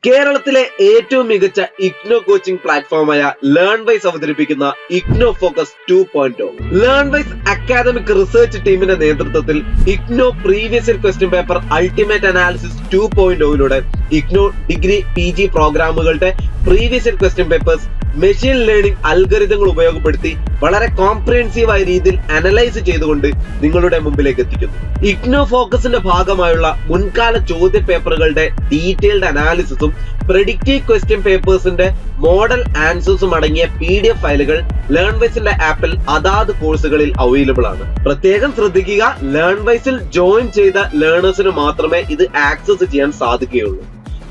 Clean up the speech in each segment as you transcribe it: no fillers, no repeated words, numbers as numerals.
കേരളത്തിലെ ഏറ്റവും മികച്ച ഇഗ്നോ കോച്ചിംഗ് പ്ലാറ്റ്ഫോമായ ലേൺവൈസ് അവതരിപ്പിക്കുന്ന IGNOU focus 2.0. Learnwise academic research ടീമിന്റെ നേതൃത്വത്തിൽ IGNOU previous year question paper ultimate analysis 2.0യിലൂടെ ഇഗ്നോ ഡിഗ്രി PG പ്രോഗ്രാമുകളുടെ previous year question papers machine learning അൽഗരിതങ്ങൾ ഉപയോഗപ്പെടുത്തി വളരെ കോംപ്രിഹെൻസീവായ രീതിയിൽ അനലൈസ് ചെയ്തുകൊണ്ട് നിങ്ങളുടെ മുമ്പിലേക്ക് എത്തിക്കുന്നു. ഇഗ്നോ ഫോക്കസിന്റെ ഭാഗമായുള്ള മുൻകാല ചോദ്യ പേപ്പറുകളുടെ ഡീറ്റെയിൽഡ് അനാലിസിസും പ്രെഡിക്റ്റീവ് ക്വസ്റ്റ്യൻ പേപ്പേഴ്സിന്റെ മോഡൽ ആൻസേഴ്സും അടങ്ങിയ PDF ഫയലുകൾ ലേൺവൈസിന്റെ ആപ്പിൽ അതാത് കോഴ്സുകളിൽ അവൈലബിൾ ആണ്. പ്രത്യേകം ശ്രദ്ധിക്കുക, ലേൺവൈസിൽ ജോയിൻ ചെയ്ത ലേണേഴ്സിന് മാത്രമേ ഇത് ആക്സസ് ചെയ്യാൻ സാധിക്കുകയുള്ളൂ.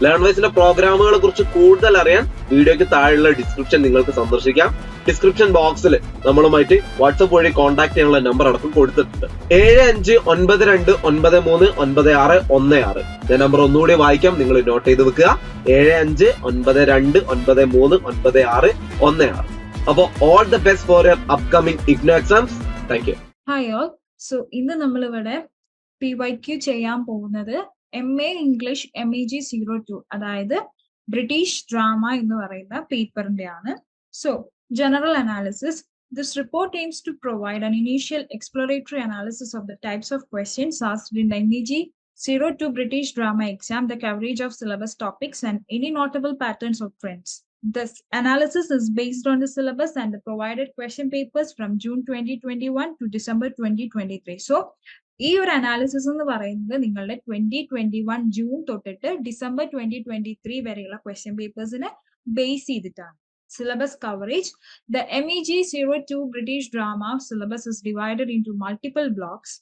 ലേൺവൈസിന്റെ പ്രോഗ്രാമുകളെ കുറിച്ച് കൂടുതൽ അറിയാൻ വീഡിയോയ്ക്ക് താഴെയുള്ള ഡിസ്ക്രിപ്ഷൻ നിങ്ങൾക്ക് സന്ദർശിക്കാം. ഡിസ്ക്രിപ്ഷൻ ബോക്സിൽ നമ്മളുമായിട്ട് വാട്സപ്പ് വഴി കോൺടാക്ട് ചെയ്യാനുള്ള നമ്പർ അടക്കം കൊടുത്തിട്ടുണ്ട്. 7592939616. ഞാൻ നമ്പർ ഒന്നുകൂടി വായിക്കാം, നിങ്ങൾ നോട്ട് ചെയ്ത് വെക്കുക. 7592939616. അപ്പോൾ all the best for your upcoming IGNOU exams. Thank you. Hi all. So ഇന്ന് നമ്മളിവിടെ PYQ ചെയ്യാൻ പോകുന്നത് MA ഇംഗ്ലീഷ് MEG 02, അതായത് ബ്രിട്ടീഷ് ഡ്രാമ എന്ന് പറയുന്ന പേപ്പറിന്റെ ആണ്. So general analysis. This report aims to provide an initial exploratory analysis of the types of questions asked in the MEG 02 British drama exam, the coverage of syllabus topics, and any notable patterns or trends. This analysis is based on the syllabus and the provided question papers from June 2021 to December 2023. So ഈ ഒരു analysis എന്ന് പറയുന്നത് നിങ്ങളുടെ 2021 June തൊട്ടിട്ട് December 2023 വരെയുള്ള question പേപ്പേഴ്സിനെ base ചെയ്തിട്ടാണ്. Syllabus coverage. The MEG 02 British drama syllabus is divided into multiple blocks,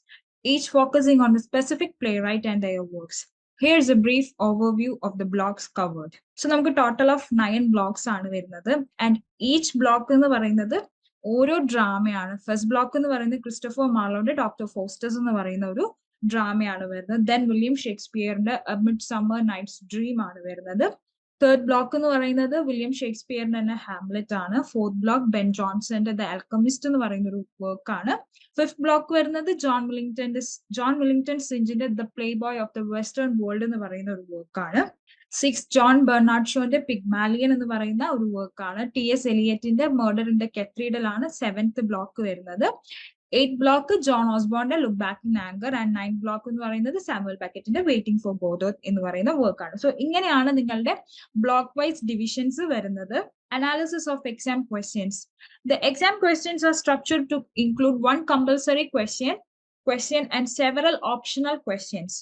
each focusing on a specific playwright and their works. Here's a brief overview of the blocks covered. So നമുക്ക് total of 9 blocks ആണ് വരുന്നത്. And each block എന്ന് പറയുന്നത് ഓരോ ഡ്രാമയാണ്. First block എന്ന് പറയുന്നത് Christopher മാർലോന്റെ doctor fosters എന്ന് പറയുന്ന ഒരു ഡ്രാമയാണ് വരുന്നത്. ദെൻ വില്യം ഷേക്സ്പിയറിന്റെ മിഡ് സമ്മർ നൈറ്റ്സ് ഡ്രീം ആണ് വരുന്നത്. തേർഡ് ബ്ലോക്ക് എന്ന് പറയുന്നത് വില്യം ഷേക്സ്പിയറിന്റെ തന്നെ ഹാംലെറ്റ് ആണ്. ഫോർത്ത് ബ്ലോക്ക് ബെൻ ജോൺസന്റെ ദ ആൽക്കമിസ്റ്റ് എന്ന് പറയുന്ന ഒരു വർക്ക് ആണ്. ഫിഫ്ത് ബ്ലോക്ക് വരുന്നത് ജോൺ വില്ലിംഗ്ടൺ സിഞ്ചിന്റെ the playboy of the western world എന്ന് പറയുന്ന ഒരു വർക്ക് ആണ്. സിക്സ് ജോൺ ബെർണാഡ് ഷോന്റെ പിഗ്മാലിയൻ എന്ന് പറയുന്ന ഒരു വർക്കാണ്. TS എലിയറ്റിന്റെ മർഡർ ഇൻ ദ കത്തീഡ്രൽ ആണ് സെവൻത് ബ്ലോക്ക് വരുന്നത്. 8th ബ്ലോക്ക് ജോൺ ഓസ്ബോണിന്റെ look back in anger. And 9th block എന്ന് പറയുന്നത് സാമുവൽ പാക്കറ്റിന്റെ വെയിറ്റിംഗ് ഫോർ ഗോഡോത്ത് എന്ന് പറയുന്ന വർക്കാണ്. സോ ഇങ്ങനെയാണ് നിങ്ങളുടെ ബ്ലോക്ക് വൈസ് ഡിവിഷൻസ് വരുന്നത്. Analysis of exam questions. The exam questions are structured to include one compulsory question and several optional questions.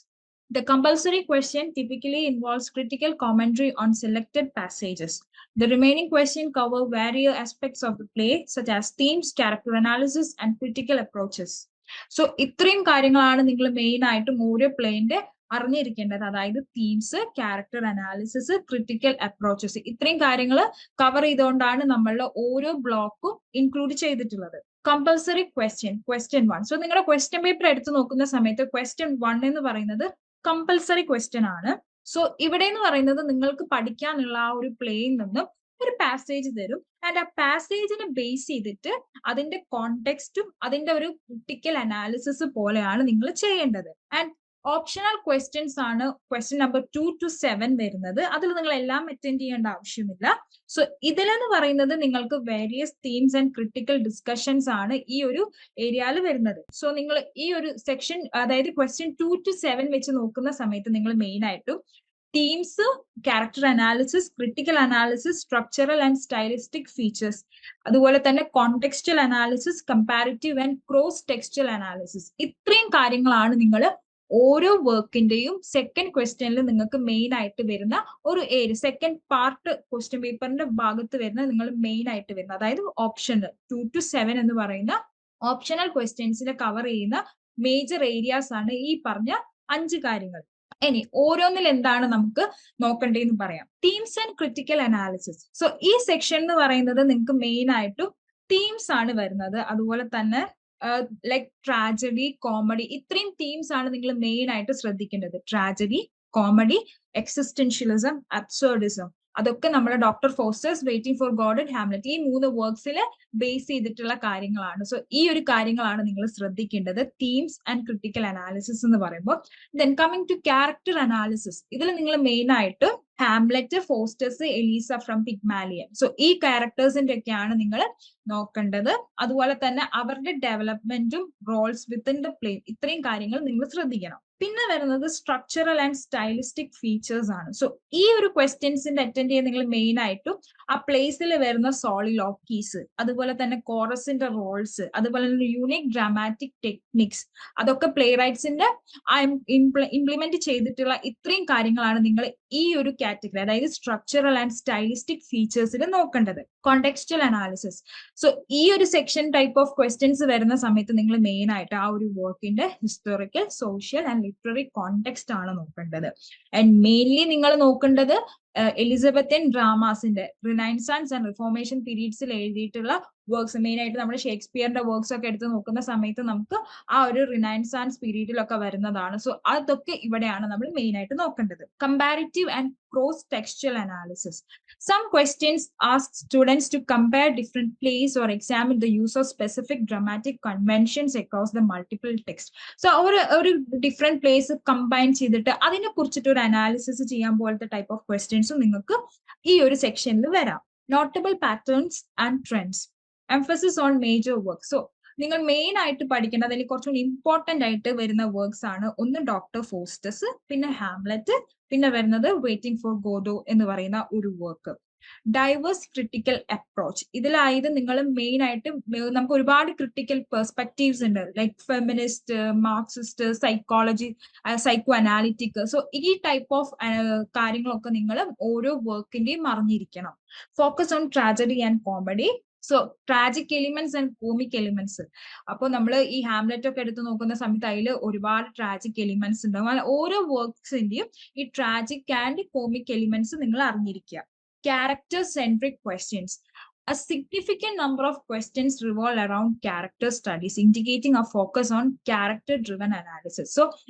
The compulsory question typically involves critical commentary on selected passages. The remaining questions cover various aspects of the play, such as themes, character analysis, and critical approaches. So, ഇത്രയും കാര്യങ്ങളാണ് നിങ്ങൾ main ആയിട്ടും ഓരോ പ്ലേന്റെ അറിഞ്ഞിരിക്കേണ്ടത്. അതായത് themes, character analysis, critical approaches, ഇത്രയും കാര്യങ്ങൾ cover ചെയ്തുകൊണ്ടാണ് നമ്മളുടെ ഓരോ ബ്ലോക്കും ഇൻക്ലൂഡ് ചെയ്തിട്ടുള്ളത്. Compulsory question 1. സോ നിങ്ങളുടെ ക്വസ്റ്റ്യൻ പേപ്പർ എടുത്ത് നോക്കുന്ന സമയത്ത് ക്വസ്റ്റ്യൻ 1 എന്ന് പറയുന്നത് കമ്പൽസറി ക്വസ്റ്റ്യൻ ആണ്. സോ ഇവിടെ എന്ന് പറയുന്നത് നിങ്ങൾക്ക് പഠിക്കാനുള്ള ആ ഒരു പ്ലേയിൽ നിന്നും ഒരു പാസേജ് തരും. ആൻഡ് ആ പാസേജിനെ ബേസ് ചെയ്തിട്ട് അതിന്റെ കോണ്ടെക്സ്റ്റും അതിന്റെ ഒരു ക്രിട്ടിക്കൽ അനാലിസിസ് പോലെയാണ് നിങ്ങൾ ചെയ്യേണ്ടത്. ആൻഡ് ഓപ്ഷണൽ ക്വസ്റ്റ്യൻസ് ആണ് ക്വസ്റ്റ്യൻ നമ്പർ 2 to 7 വരുന്നത്. അതിൽ നിങ്ങൾ എല്ലാം അറ്റൻഡ് ചെയ്യേണ്ട ആവശ്യമില്ല. സോ ഇതിലെന്ന് പറയുന്നത് നിങ്ങൾക്ക് various themes and critical discussions ആണ് ഈ ഒരു ഏരിയയിൽ വരുന്നത്. സോ നിങ്ങൾ ഈ ഒരു സെക്ഷൻ, അതായത് ക്വസ്റ്റ്യൻ 2 to 7 വെച്ച് നോക്കുന്ന സമയത്ത് നിങ്ങൾ മെയിൻ ആയിട്ടും themes, character analysis, critical analysis, structural and stylistic features, അതുപോലെ തന്നെ contextual analysis, comparative and cross textual analysis, ഇത്രയും കാര്യങ്ങളാണ് നിങ്ങൾ ഓരോ വർക്കിന്റെയും സെക്കൻഡ് ക്വസ്റ്റ്യനിൽ നിങ്ങൾക്ക് മെയിൻ ആയിട്ട് വരുന്ന ഒരു ഏരിയ, സെക്കൻഡ് പാർട്ട് ക്വസ്റ്റ്യൻ പേപ്പറിന്റെ ഭാഗത്ത് വരുന്ന നിങ്ങൾ മെയിൻ ആയിട്ട് വരുന്ന, അതായത് ഓപ്ഷൻ 2 to 7 എന്ന് പറയുന്ന ഓപ്ഷണൽ ക്വസ്റ്റ്യൻസിനെ കവർ ചെയ്യുന്ന മേജർ ഏരിയാസ് ആണ് ഈ പറഞ്ഞ 5 കാര്യങ്ങൾ. ഇനി ഓരോന്നിൽ എന്താണ് നമുക്ക് നോക്കേണ്ടതെന്ന് പറയാം. Themes and critical analysis. So ഈ സെക്ഷൻ എന്ന് പറയുന്നത് നിങ്ങൾക്ക് മെയിൻ ആയിട്ടും തീംസ് ആണ് വരുന്നത്. അതുപോലെ തന്നെ ലൈക് ട്രാജഡി, കോമഡി, ഇത്രയും തീംസ് ആണ് നിങ്ങൾ മെയിൻ ആയിട്ട് ശ്രദ്ധിക്കേണ്ടത്. ട്രാജഡി, കോമഡി, എക്സിസ്റ്റൻഷ്യലിസം, അബ്സേർഡിസം, അതൊക്കെ നമ്മുടെ doctor fosters waiting for God, Hamlet, ഈ 3 വർക്ക്സിൽ ബേസ് ചെയ്തിട്ടുള്ള കാര്യങ്ങളാണ്. സോ ഈ ഒരു കാര്യങ്ങളാണ് നിങ്ങൾ ശ്രദ്ധിക്കേണ്ടത് തീംസ് ആൻഡ് ക്രിട്ടിക്കൽ അനാലിസിസ് എന്ന് പറയുമ്പോൾ. Then coming to character analysis. ഇതിൽ നിങ്ങൾ മെയിൻ ആയിട്ട് Hamlet, Faustus, Eliza from Pygmalion. So ഈ ക്യാരക്ടേഴ്സിന്റെ ഒക്കെയാണ് നിങ്ങൾ നോക്കേണ്ടത്. അതുപോലെ തന്നെ അവരുടെ ഡെവലപ്മെന്റും റോൾസ് വിത്തിൻ ദ പ്ലേ, ഇത്രയും കാര്യങ്ങൾ നിങ്ങൾ ശ്രദ്ധിക്കണം. പിന്നെ വരുന്നത് സ്ട്രക്ചറൽ ആൻഡ് സ്റ്റൈലിസ്റ്റിക് ഫീച്ചേഴ്സ് ആണ്. സോ ഈ ഒരു ക്വസ്റ്റ്യൻസിന്റെ അറ്റൻഡ് ചെയ്യാൻ നിങ്ങൾ മെയിൻ ആയിട്ടും ആ പ്ലേസിൽ വരുന്ന സോളിലോക്കീസ്, അതുപോലെ തന്നെ കോറസിന്റെ റോൾസ്, അതുപോലെ തന്നെ യൂണിക് ഡ്രാമാറ്റിക് ടെക്നിക്സ്, അതൊക്കെ പ്ലേ റൈറ്റ്സിന്റെ ഇംപ്ലിമെന്റ് ചെയ്തിട്ടുള്ള ഇത്രയും കാര്യങ്ങളാണ് നിങ്ങൾ ഈ ഒരു കാറ്റഗറി, അതായത് സ്ട്രക്ചറൽ ആൻഡ് സ്റ്റൈലിസ്റ്റിക് ഫീച്ചേഴ്സിൽ നോക്കേണ്ടത്. Contextual analysis. സോ ഈ ഒരു സെക്ഷൻ ടൈപ്പ് ഓഫ് ക്വസ്റ്റ്യൻസ് വരുന്ന സമയത്ത് നിങ്ങൾ മെയിൻ ആയിട്ട് ആ ഒരു വർക്കിന്റെ historical, social and literary context ആണ് നോക്കേണ്ടത്. ആൻഡ് മെയിൻലി നിങ്ങൾ നോക്കേണ്ടത് എലിസബത്തൻ ഡ്രാമാസിന്റെ റിനൈൻസാൻസ് ആൻഡ് റിഫോർമേഷൻ പീരീഡ്സിൽ എഴുതിയിട്ടുള്ള വർക്ക്സ്, മെയിൻ ആയിട്ട് നമ്മൾ ഷേക്സ്പിയറിന്റെ വർക്ക്സ് ഒക്കെ എടുത്ത് നോക്കുന്ന സമയത്ത് നമുക്ക് ആ ഒരു റിനൈൻസാൻസ് പീരീഡിലൊക്കെ വരുന്നതാണ്. സോ അതൊക്കെ ഇവിടെയാണ് നമ്മൾ മെയിൻ ആയിട്ട് നോക്കേണ്ടത്. Comparative and cross textual analysis. Some questions ask students to compare different plays or examine the use of specific dramatic conventions across the multiple texts. So ഒരു ഡിഫറെന്റ് പ്ലേസ് കമ്പൈൻ ചെയ്തിട്ട് അതിനെ കുറിച്ചിട്ട് ഒരു അനാലിസിസ് ചെയ്യാൻ പോലത്തെ type of ക്വസ്റ്റ്യൻസും നിങ്ങൾക്ക് ഈ ഒരു സെക്ഷനിൽ വരാം. Notable patterns and trends. Emphasis on major work. So നിങ്ങൾ മെയിൻ ആയിട്ട് പഠിക്കേണ്ടത്, അതിൽ കുറച്ചുകൂടി ഇമ്പോർട്ടന്റ് ആയിട്ട് വരുന്ന വർക്ക്സ് ആണ്. ഒന്ന് ഡോക്ടർ ഫോസ്റ്റസ്, പിന്നെ ഹാംലെറ്റ്, പിന്നെ വരുന്നത് വെയിറ്റിംഗ് ഫോർ ഗോഡോ എന്ന് പറയുന്ന ഒരു വർക്ക്. Diverse critical approach. ഇതിലായത് നിങ്ങൾ മെയിൻ ആയിട്ട് നമുക്ക് ഒരുപാട് ക്രിട്ടിക്കൽ പെർസ്പെക്റ്റീവ്സ് ഉണ്ട്, like feminist, Marxist, psychology, psycho analytic. So ഈ ടൈപ്പ് ഓഫ് കാര്യങ്ങളൊക്കെ നിങ്ങൾ ഓരോ വർക്കിന്റെയും അറിഞ്ഞിരിക്കണം. Focus on tragedy and comedy. So tragic elements and comic elements. അപ്പൊ നമ്മൾ ഈ ഹാംലെറ്റ് ഒക്കെ എടുത്ത് നോക്കുന്ന സമയത്ത് അതിൽ ഒരുപാട് ട്രാജിക് എലിമെന്റ്സ് ഉണ്ടാവും. ഓരോ വർക്ക്സിന്റെയും ഈ ട്രാജിക് ആൻഡ് കോമിക് എലിമെന്റ്സ് നിങ്ങൾ അറിഞ്ഞിരിക്കുക. Character centric questions. A significant number of questions revolve around character studies, indicating a focus on character driven analysis. So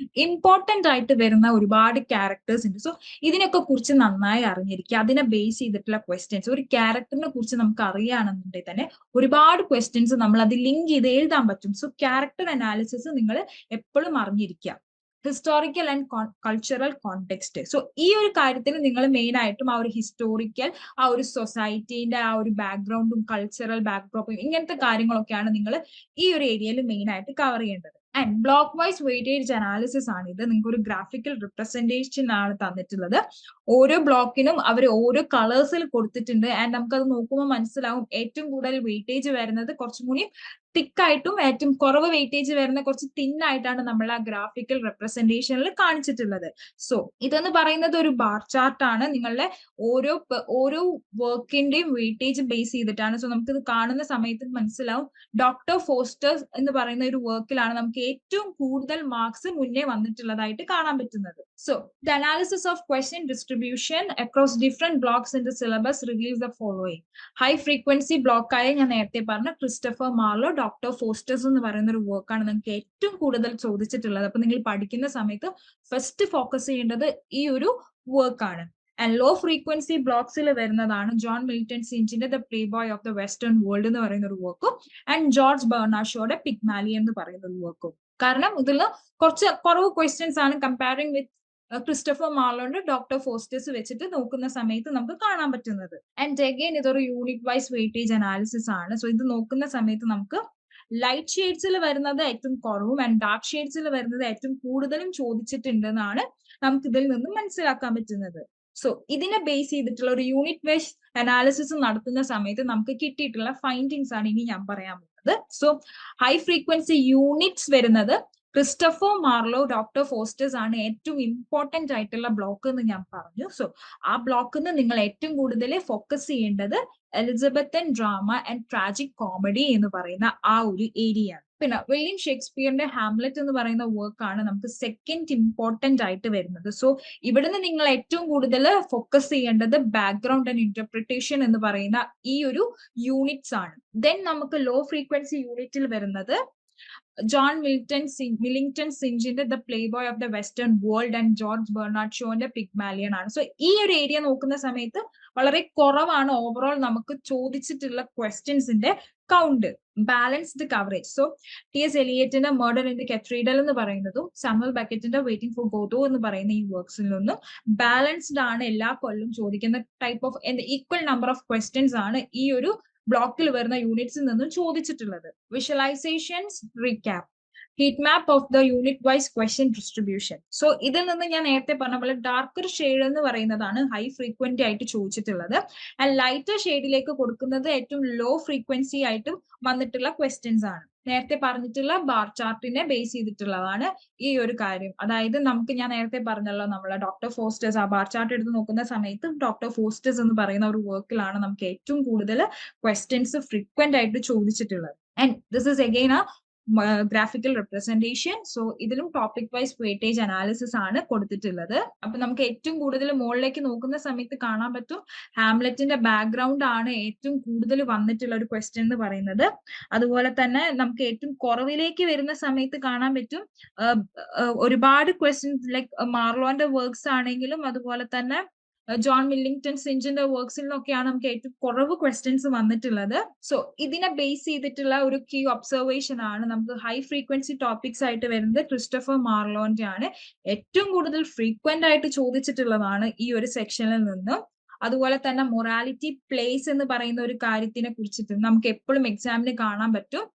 important ആയിട്ട് വരുന്ന ഒരുപാട് ക്യാരക്ടേഴ്സ് ഉണ്ട്. സോ ഇതിനൊക്കെ കുറിച്ച് നന്നായി അറിഞ്ഞിരിക്കുക. അതിനെ ബേസ് ചെയ്തിട്ടുള്ള ക്വസ്റ്റ്യൻസ്, ഒരു ക്യാരക്ടറിനെ കുറിച്ച് നമുക്ക് അറിയുകയാണെന്നുണ്ടെങ്കിൽ തന്നെ ഒരുപാട് ക്വസ്റ്റ്യൻസ് നമ്മൾ അത് ലിങ്ക് ചെയ്ത് എഴുതാൻ പറ്റും. സോ ക്യാരക്ടർ അനാലിസിസ് നിങ്ങൾ എപ്പോഴും അറിഞ്ഞിരിക്കുക. Historical and cultural context. So ഈ ഒരു കാര്യത്തിൽ നിങ്ങൾ മെയിൻ ആയിട്ടും ആ ഒരു ഹിസ്റ്റോറിക്കൽ, ആ ഒരു സൊസൈറ്റീന്റെ ആ ഒരു ബാക്ക്ഗ്രൗണ്ടും കൾച്ചറൽ ബാക്ക്ഡ്രോപ്പും ഇങ്ങനത്തെ കാര്യങ്ങളൊക്കെയാണ് നിങ്ങൾ ഈ ഒരു ഏരിയയിൽ മെയിൻ ആയിട്ട് കവർ ചെയ്യേണ്ടത്. And block vice weightage analysis ആണ് ഇത്. നിങ്ങൾക്ക് ഒരു ഗ്രാഫിക്കൽ റിപ്രസെന്റേഷൻ ആണ് തന്നിട്ടുള്ളത്. ഓരോ ബ്ലോക്കിനും അവർ ഓരോ കളേഴ്സിൽ കൊടുത്തിട്ടുണ്ട്. ആൻഡ് നമുക്കത് നോക്കുമ്പോൾ മനസ്സിലാവും ഏറ്റവും കൂടുതൽ വെയിറ്റേജ് വരുന്നത് കുറച്ചും കൂടി തിക്കായിട്ടും ഏറ്റവും കുറവ് വെയിറ്റേജ് വരുന്ന കുറച്ച് തിന്നായിട്ടാണ് നമ്മൾ ആ ഗ്രാഫിക്കൽ റെപ്രസെന്റേഷനിൽ കാണിച്ചിട്ടുള്ളത്. സോ ഇതെന്ന് പറയുന്നത് ഒരു ബാർ ചാർട്ട് ആണ്. നിങ്ങളുടെ ഓരോ വർക്കിന്റെയും വെയിറ്റേജ് ബേസ് ചെയ്തിട്ടാണ്. സോ നമുക്കിത് കാണുന്ന സമയത്ത് മനസ്സിലാവും ഡോക്ടർ ഫോസ്റ്റേഴ്സ് എന്ന് പറയുന്ന ഒരു വർക്കിലാണ് നമുക്ക് ഏറ്റവും കൂടുതൽ മാർക്സ് മുന്നേ വന്നിട്ടുള്ളതായിട്ട് കാണാൻ പറ്റുന്നത്. So the analysis of question distribution across different blocks in the syllabus reveals the following. High frequency ബ്ലോക്കായ ഞാൻ നേരത്തെ പറഞ്ഞ ക്രിസ്റ്റഫർ മാർലോ, ഡോക്ടർ ഫോസ്റ്റേഴ്സ് എന്ന് പറയുന്ന ഒരു വർക്കാണ് നിങ്ങൾക്ക് ഏറ്റവും കൂടുതൽ ചോദിച്ചിട്ടുള്ളത്. അപ്പൊ നിങ്ങൾ പഠിക്കുന്ന സമയത്ത് ഫസ്റ്റ് ഫോക്കസ് ചെയ്യേണ്ടത് ഈ ഒരു വർക്കാണ്. ആൻഡ് ലോ ഫ്രീക്വൻസി ബ്ലോക്സിൽ വരുന്നതാണ് ജോൺ മിൽട്ടൺ സിഞ്ചിന്റെ the playboy of the western world എന്ന് പറയുന്ന ഒരു വർക്കും ആൻഡ് ജോർജ് ബെർണാഷോയുടെ പിഗ്മാലിയൻ എന്ന് പറയുന്ന ഒരു വർക്കും. കാരണം ഇതിൽ കുറവ് ക്വസ്റ്റ്യൻസ് ആണ് കമ്പയറിംഗ് വിത്ത് ക്രിസ്റ്റഫർ മാർലോന്റെ ഡോക്ടർ ഫോസ്റ്റേഴ്സ് വെച്ചിട്ട് നോക്കുന്ന സമയത്ത് നമുക്ക് കാണാൻ പറ്റുന്നത്. ആൻഡ് അഗൈൻ ഇതൊരു യൂണിറ്റ് വൈസ് വെയിറ്റേജ് അനാലിസിസ് ആണ്. സോ ഇത് നോക്കുന്ന സമയത്ത് നമുക്ക് ലൈറ്റ് ഷെയ്ഡ്സിൽ വരുന്നത് ഏറ്റവും കുറവും ആൻഡ് ഡാർക്ക് ഷെയ്ഡ്സിൽ വരുന്നത് ഏറ്റവും കൂടുതലും ചോദിച്ചിട്ടുണ്ടെന്നാണ് നമുക്ക് ഇതിൽ നിന്നും മനസ്സിലാക്കാൻ പറ്റുന്നത്. സോ ഇതിനെ ബേസ് ചെയ്തിട്ടുള്ള ഒരു യൂണിറ്റ് വൈസ് അനാലിസിസ് നടത്തുന്ന സമയത്ത് നമുക്ക് കിട്ടിയിട്ടുള്ള ഫൈൻഡിങ്സ് ആണ് ഇനി ഞാൻ പറയാൻ പോകുന്നത്. സോ ഹൈ ഫ്രീക്വൻസി യൂണിറ്റ്സ് വരുന്നത് ക്രിസ്റ്റഫർ മാർലോ, ഡോക്ടർ ഫോസ്റ്റേഴ്സ് ആണ് ഏറ്റവും ഇമ്പോർട്ടന്റ് ആയിട്ടുള്ള ബ്ലോക്ക് എന്ന് ഞാൻ പറഞ്ഞു. സോ ആ ബ്ലോക്കിൽ നിന്ന് നിങ്ങൾ ഏറ്റവും കൂടുതൽ ഫോക്കസ് ചെയ്യേണ്ടത് Elizabethan drama and tragic comedy എന്ന് പറയുന്ന ആ ഒരു ഏരിയ ആണ്. പിന്നെ വില്യം ഷേക്സ്പിയറിന്റെ ഹാംലെറ്റ് എന്ന് പറയുന്ന വർക്കാണ് നമുക്ക് സെക്കൻഡ് ഇമ്പോർട്ടന്റ് ആയിട്ട് വരുന്നത്. സോ ഇവിടുന്ന് നിങ്ങൾ ഏറ്റവും കൂടുതൽ ഫോക്കസ് ചെയ്യേണ്ടത് ബാക്ക്ഗ്രൗണ്ട് ആൻഡ് ഇന്റർപ്രിട്ടേഷൻ എന്ന് പറയുന്ന ഈ ഒരു യൂണിറ്റ്സ് ആണ്. ദെൻ നമുക്ക് ലോ ഫ്രീക്വൻസി യൂണിറ്റിൽ വരുന്നത് ജോൺ മില്ലിംഗ്ടൺ സിഞ്ചിന്റെ the playboy of the western world and George Bernard ഷോന്റെ പിഗ്മാലിയൻ ആണ്. സോ ഈ ഒരു ഏരിയ നോക്കുന്ന സമയത്ത് വളരെ കുറവാണ് ഓവറോൾ നമുക്ക് ചോദിച്ചിട്ടുള്ള ക്വസ്റ്റ്യൻസിന്റെ count. Balanced coverage. So TS. എലിയറ്റിന്റെ മർഡർ ഇൻ ദി കത്തീഡ്രൽ എന്ന് പറയുന്നതും സാമുവൽ ബക്കറ്റിന്റെ വെയിറ്റിംഗ് ഫോർ ഗോഡോ എന്ന് പറയുന്ന ഈ വർക്ക്സിൽ നിന്നും ബാലൻസ്ഡ് ആണ്. എല്ലാ കൊല്ലം ചോദിക്കുന്ന type of equal number of questions ആണ് ഈ ഒരു ബ്ലോക്കിൽ വരുന്ന യൂണിറ്റ്സിൽ നിന്നും ചോദിച്ചിട്ടുള്ളത്. Visualisations, recap, heat map of the unit wise question distribution. So ഇതിൽ നിന്ന് ഞാൻ നേരത്തെ പറഞ്ഞ പോലെ ഡാർക്കർ ഷെയ്ഡ് എന്ന് പറയുന്നതാണ് ഹൈ ഫ്രീക്വൻസി ആയിട്ട് ചോദിച്ചിട്ടുള്ളത്. ആൻഡ് ലൈറ്റർ ഷെയ്ഡിലേക്ക് കൊടുക്കുന്നത് ഏറ്റവും ലോ ഫ്രീക്വൻസി ആയിട്ട് വന്നിട്ടുള്ള ക്വസ്റ്റ്യൻസ് ആണ്. നേരത്തെ പറഞ്ഞിട്ടുള്ള ബാർ ചാർട്ടിനെ ബേസ് ചെയ്തിട്ടുള്ളതാണ് ഈ ഒരു കാര്യം. അതായത് ഞാൻ നേരത്തെ പറഞ്ഞല്ലോ, നമ്മളെ ഡോക്ടർ ഫോസ്റ്റേഴ്സ് ആ ബാർ ചാർട്ട് എടുത്ത് നോക്കുന്ന സമയത്ത് ഡോക്ടർ ഫോസ്റ്റേഴ്സ് എന്ന് പറയുന്ന ഒരു വർക്കിലാണ് നമുക്ക് ഏറ്റവും കൂടുതൽ ക്വസ്റ്റ്യൻസ് ഫ്രീക്വന്റ് ആയിട്ട് ചോദിച്ചിട്ടുള്ളത്. And this is again graphical representation. So ഇതിലും ടോപ്പിക് വൈസ് വെയിറ്റേജ് അനാലിസിസ് ആണ് കൊടുത്തിട്ടുള്ളത്. അപ്പൊ നമുക്ക് ഏറ്റവും കൂടുതൽ മുകളിലേക്ക് നോക്കുന്ന സമയത്ത് കാണാൻ പറ്റും ഹാംലെറ്റിന്റെ ബാക്ക്ഗ്രൗണ്ട് ആണ് ഏറ്റവും കൂടുതൽ വന്നിട്ടുള്ള ഒരു ക്വസ്റ്റ്യൻ എന്ന് പറയുന്നത്. അതുപോലെ തന്നെ നമുക്ക് ഏറ്റവും കുറവിലേക്ക് വരുന്ന സമയത്ത് കാണാൻ പറ്റും ഒരുപാട് ക്വസ്റ്റ്യൻസ് ലൈക്ക് മാർലോന്റെ വർക്ക്സ് ആണെങ്കിലും അതുപോലെ തന്നെ ജോൺ മില്ലിംഗ്ടൺ സിഞ്ചിന്റെ വർക്ക്സിൽ നിന്നൊക്കെയാണ് നമുക്ക് ഏറ്റവും കുറവ് ക്വസ്റ്റ്യൻസ് വന്നിട്ടുള്ളത്. സോ ഇതിനെ ബേസ് ചെയ്തിട്ടുള്ള ഒരു കീ ഒബ്സർവേഷൻ ആണ് നമുക്ക് ഹൈ ഫ്രീക്വൻസി ടോപ്പിക്സ് ആയിട്ട് വരുന്നത് ക്രിസ്റ്റഫർ മാർലോന്റെ ആണ്. ഏറ്റവും കൂടുതൽ ഫ്രീക്വന്റ് ആയിട്ട് ചോദിച്ചിട്ടുള്ളതാണ് ഈ ഒരു സെക്ഷനിൽ നിന്ന്. അതുപോലെ തന്നെ മൊറാലിറ്റി പ്ലേസ് എന്ന് പറയുന്ന ഒരു കാര്യത്തിനെ കുറിച്ചിട്ട് നമുക്ക് എപ്പോഴും എക്സാമിന് കാണാൻ പറ്റും.